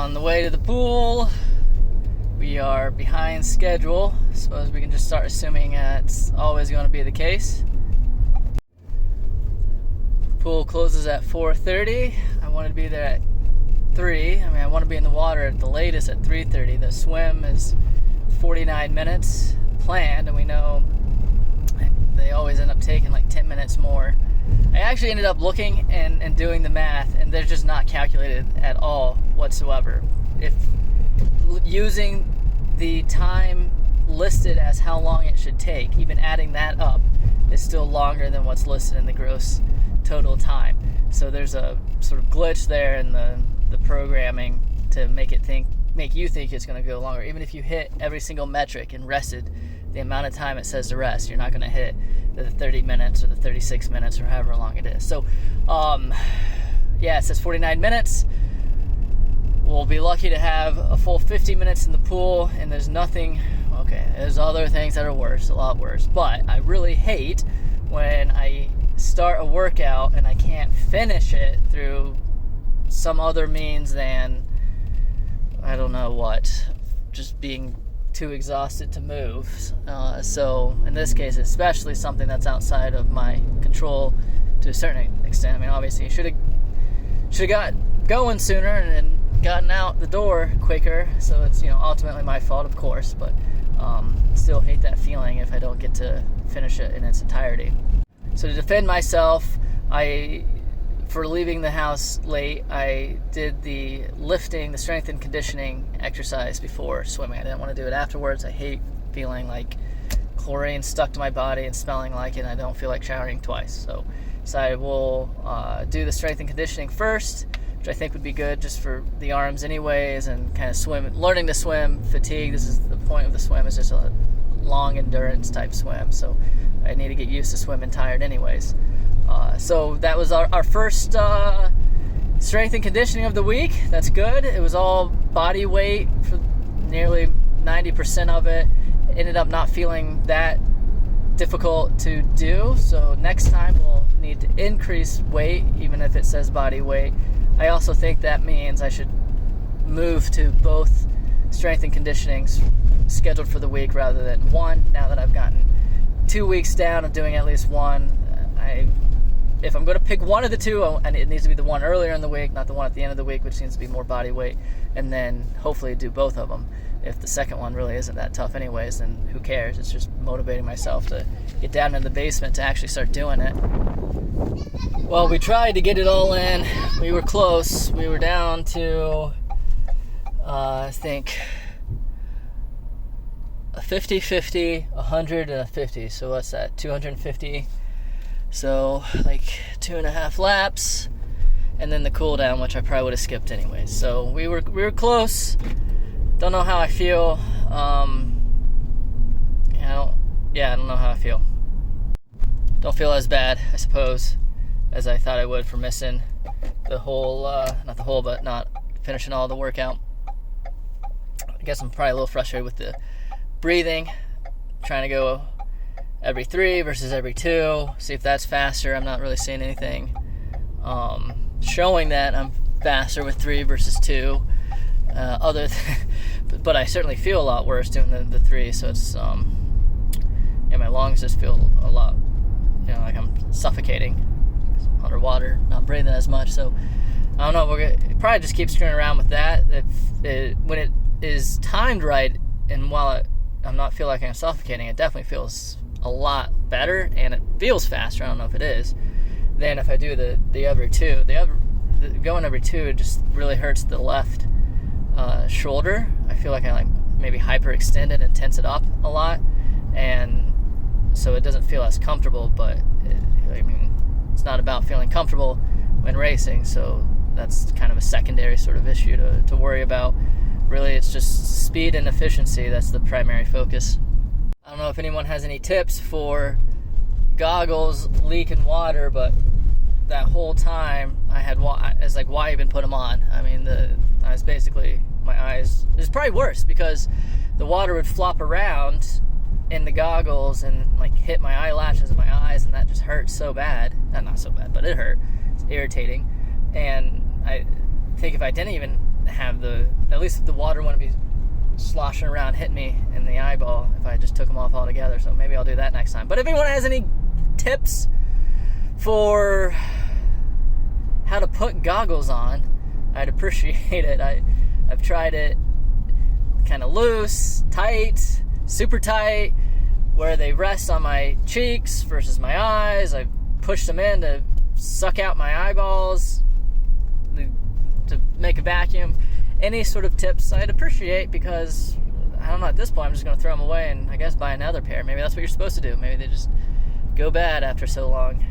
On the way to the pool, we are behind schedule. Suppose we can just start assuming that's always going to be the case. Pool closes at 4:30. I wanted to be there at 3. I want to be in the water at the latest at 3:30. The swim is 49 minutes planned, and we know they always end up taking like 10 minutes more. I actually ended up looking and doing the math, and they're just not calculated at all whatsoever. If using the time listed as how long it should take, even adding that up, is still longer than what's listed in the gross total time. So there's a sort of glitch there in the programming to make you think it's going to go longer. Even if you hit every single metric and rested the amount of time it says to rest, you're not going to hit the 30 minutes or the 36 minutes or however long it is. So, it says 49 minutes. We'll be lucky to have a full 50 minutes in the pool, and there's other things that are worse, a lot worse. But I really hate when I start a workout and I can't finish it through some other means than, I don't know what, just being too exhausted to move. So in this case, especially something that's outside of my control to a certain extent. Obviously, you should have got going sooner and gotten out the door quicker. So it's ultimately my fault, of course, but still hate that feeling if I don't get to finish it in its entirety. So to defend myself, for leaving the house late, I did the strength and conditioning exercise before swimming. I didn't want to do it afterwards. I hate feeling like chlorine stuck to my body and smelling like it, and I don't feel like showering twice. So decided we'll do the strength and conditioning first, which I think would be good just for the arms anyways, and kind of learning to swim fatigue. This is the point of the swim, is just a long endurance type swim. So I need to get used to swimming tired anyways. So that was our first strength and conditioning of the week. That's good. It was all body weight for nearly 90% of it. Ended up not feeling that difficult to do. So next time we'll need to increase weight, even if it says body weight. I also think that means I should move to both strength and conditionings scheduled for the week rather than one. Now that I've gotten 2 weeks down of doing at least one, if I'm going to pick one of the two, and it needs to be the one earlier in the week, not the one at the end of the week, which seems to be more body weight, and then hopefully do both of them. If the second one really isn't that tough anyways, then who cares? It's just motivating myself to get down in the basement to actually start doing it. Well, we tried to get it all in. We were close. We were down to, I think, a 50-50, 100, and a 50. So what's that? 250. So like 2.5 laps, and then the cool down, which I probably would have skipped anyways. So we were close. Don't know how I feel. I don't know how I feel. Don't feel as bad, I suppose, as I thought I would for missing the whole, not finishing all the workout. I guess I'm probably a little frustrated with the breathing, trying to go every 3 versus every 2, see if that's faster. I'm not really seeing anything showing that I'm faster with 3 versus 2, but I certainly feel a lot worse doing the 3, so it's my lungs just feel a lot like I'm suffocating underwater, not breathing as much. So I don't know, we're gonna probably just keep screwing around with that. When it is timed right, and while I'm not feel like I'm suffocating, it definitely feels a lot better, and it feels faster. I don't know if it is. Then if I do the other 2, going every 2, it just really hurts the left shoulder. I feel like I maybe hyperextend and tense it up a lot, and so it doesn't feel as comfortable. But it's not about feeling comfortable when racing, so that's kind of a secondary sort of issue to worry about. Really, it's just speed and efficiency. That's the primary focus. I don't know if anyone has any tips for goggles leaking water, but that whole time it's like, why even put them on? I was basically, my eyes, it's probably worse because the water would flop around in the goggles and hit my eyelashes and my eyes, and that just hurt so bad. Not so bad, but it hurt. It's irritating. And I think if I didn't even have at least the water wouldn't be sloshing around, hitting me in the eyeball if I just took them off altogether. So maybe I'll do that next time. But if anyone has any tips for how to put goggles on, I'd appreciate it. I've tried it kind of loose, tight, super tight, where they rest on my cheeks versus my eyes. I've pushed them in to suck out my eyeballs, to make a vacuum. Any sort of tips I'd appreciate, because I don't know, at this point I'm just going to throw them away and I guess buy another pair. Maybe that's what you're supposed to do. Maybe they just go bad after so long.